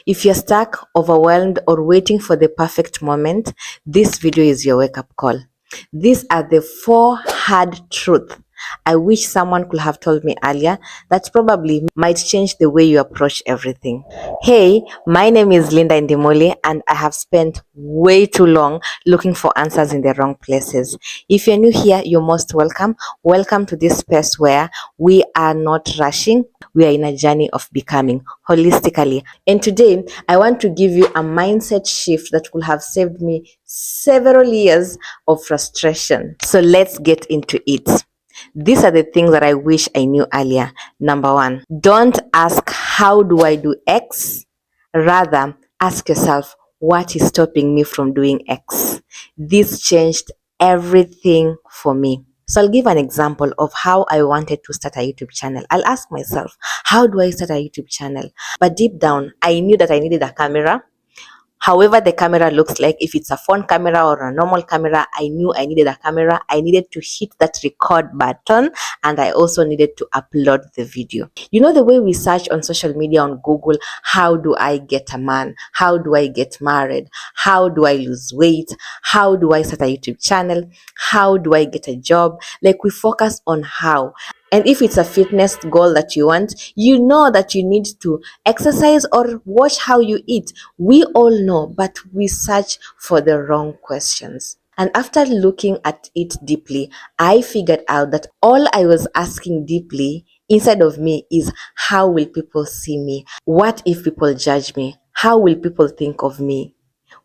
If you're stuck, overwhelmed, or waiting for the perfect moment, this video is your wake-up call. These are the 4 hard truths I wish someone could have told me earlier that probably might change the way you approach everything. Hey, my name is Linda Ndimoli, and I have spent way too long looking for answers in the wrong places. If you're new here, you're most welcome. Welcome to this space where we are not rushing, we are in a journey of becoming holistically. And today, I want to give you a mindset shift that could have saved me several years of frustration. So let's get into it. These are the things that I wish I knew earlier. Number 1, don't ask, how do I do X? Rather, ask yourself, what is stopping me from doing X? This changed everything for me. So I'll give an example of how I wanted to start a YouTube channel. I'll ask myself, how do I start a YouTube channel? But deep down, I knew that I needed a camera. However the camera looks like, if it's a phone camera or a normal camera, I knew I needed a camera. I needed to hit that record button, and I also needed to upload the video. You know the way we search on social media, on Google, how do I get a man? How do I get married? How do I lose weight? How do I start a YouTube channel? How do I get a job? Like, we focus on how. And if it's a fitness goal that you want, you know that you need to exercise or watch how you eat. We all know, but we search for the wrong questions. And after looking at it deeply, I figured out that all I was asking deeply inside of me is, how will people see me? What if people judge me? How will people think of me?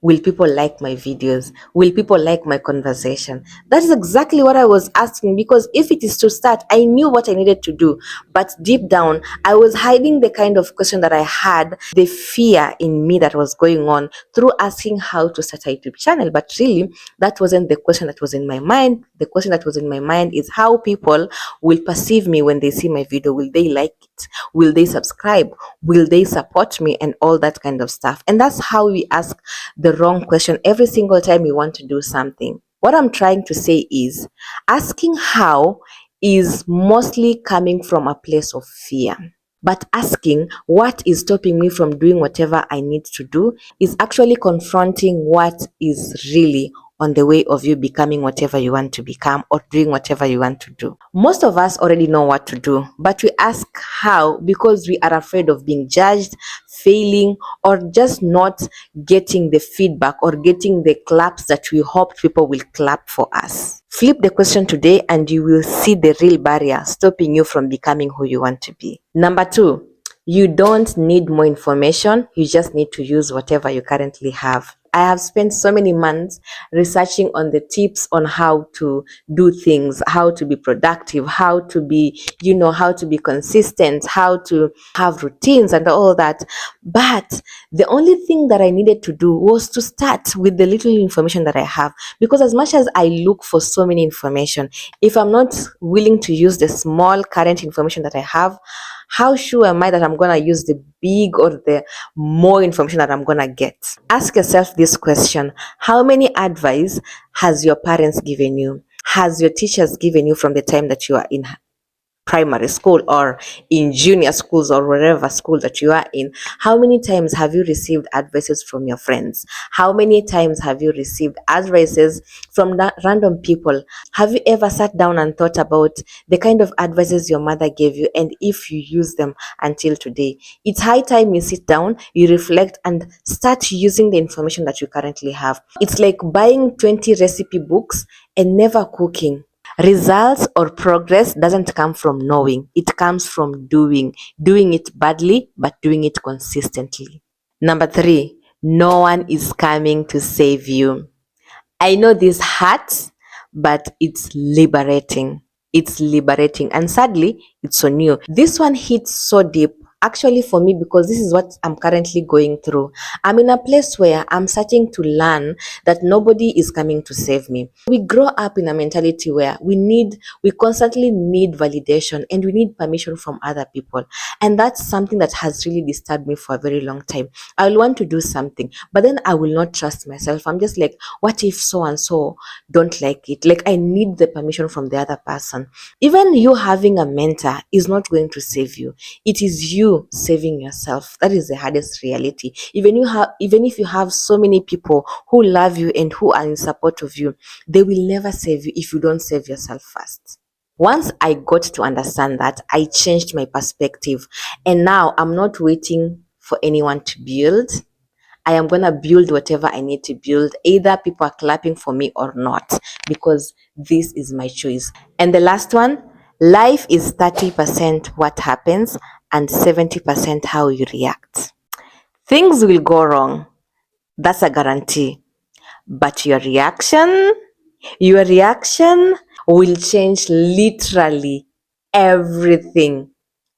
Will people like my videos? Will people like my conversation? That is exactly what I was asking, because if it is to start, I knew what I needed to do. But deep down, I was hiding the kind of question that I had, the fear in me that was going on, through asking how to start a YouTube channel. But really, that wasn't the question that was in my mind. The question that was in my mind is how people will perceive me when they see my video. Will they like it? Will they subscribe? Will they support me? And all that kind of stuff. And that's how we ask the wrong question every single time we want to do something. What I'm trying to say is, asking how is mostly coming from a place of fear. But asking what is stopping me from doing whatever I need to do is actually confronting what is really on the way of you becoming whatever you want to become, or doing whatever you want to do. Most of us already know what to do, but we ask how because we are afraid of being judged, failing, or just not getting the feedback or getting the claps that we hoped people will clap for us. Flip the question today and you will see the real barrier stopping you from becoming who you want to be. Number 2, you don't need more information. You just need to use whatever you currently have. I have spent so many months researching on the tips on how to do things, how to be productive, how to be, how to be consistent, how to have routines and all that. But the only thing that I needed to do was to start with the little information that I have. Because as much as I look for so many information, if I'm not willing to use the small current information that I have, how sure am I that I'm going to use the big or the more information that I'm going to get? Ask yourself this question: how many advice has your parents given you? Has your teachers given you from the time that you are in primary school or in junior schools or wherever school that you are in? How many times have you received advices from your friends? How many times have you received advices from random people? Have you ever sat down and thought about the kind of advices your mother gave you, and if you use them until today? It's high time you sit down, you reflect, and start using the information that you currently have. It's like buying 20 recipe books and never cooking. Results or progress doesn't come from knowing. It comes from doing it badly, but doing it consistently. Number 3, no one is coming to save you. I know this hurts, but it's liberating. It's liberating. And sadly, it's so new. This one hits so deep, actually, for me, because this is what I'm currently going through. I'm in a place where I'm starting to learn that nobody is coming to save me. We grow up in a mentality where we constantly need validation and we need permission from other people. And that's something that has really disturbed me for a very long time. I will want to do something, but then I will not trust myself. I'm just like, what if so and so don't like it? Like, I need the permission from the other person. Even you having a mentor is not going to save you. It is you you saving yourself. That is the hardest reality. Even if you have so many people who love you and who are in support of you, they will never save you if you don't save yourself first. Once I got to understand that, I changed my perspective, and now I'm not waiting for anyone to build. I am gonna build whatever I need to build, either people are clapping for me or not, because this is my choice. And the last one, life is 30% what happens and 70% how you react. Things will go wrong, that's a guarantee. But your reaction will change literally everything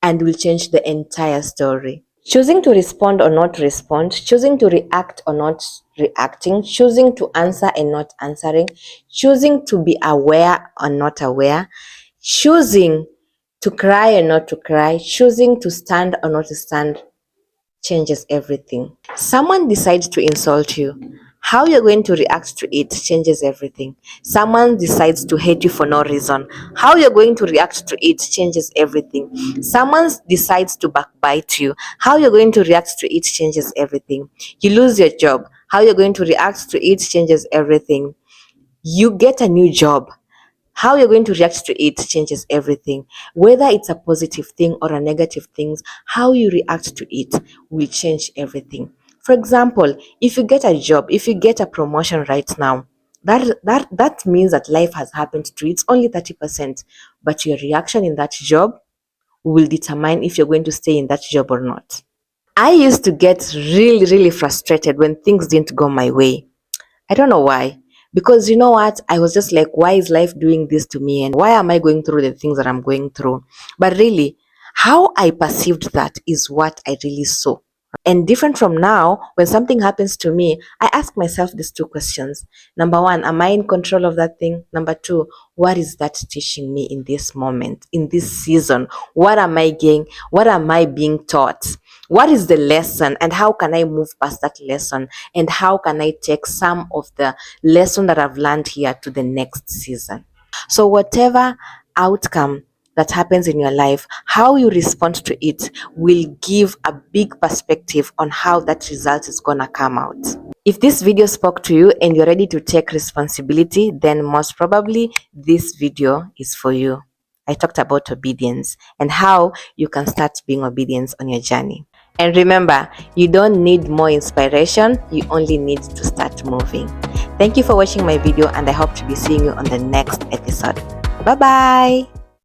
and will change the entire story. Choosing to respond or not respond, choosing to react or not reacting, choosing to answer and not answering, choosing to be aware or not aware, choosing to cry or not to cry, choosing to stand or not to stand changes everything. Someone decides to insult you. How you're going to react to it changes everything. Someone decides to hate you for no reason. How you're going to react to it changes everything. Someone decides to backbite you. How you're going to react to it changes everything. You lose your job. How you're going to react to it changes everything. You get a new job. How you're going to react to it changes everything. Whether it's a positive thing or a negative thing, how you react to it will change everything. For example, if you get a job, if you get a promotion right now, that means that life has happened to you. It's only 30%, but your reaction in that job will determine if you're going to stay in that job or not. I used to get really frustrated when things didn't go my way. I don't know why. Because you know what? I was just like, why is life doing this to me? And why am I going through the things that I'm going through? But really, how I perceived that is what I really saw. And different from now, when something happens to me, I ask myself these two questions. Number one, am I in control of that thing? Number two, what is that teaching me in this moment, in this season? What am I getting? What am I being taught? What is the lesson, and how can I move past that lesson? And how can I take some of the lesson that I've learned here to the next season? So whatever outcome that happens in your life, how you respond to it will give a big perspective on how that result is gonna come out. If this video spoke to you and you're ready to take responsibility, then most probably this video is for you. I talked about obedience and how you can start being obedient on your journey. And remember, you don't need more inspiration, you only need to start moving. Thank you for watching my video, and I hope to be seeing you on the next episode. Bye bye.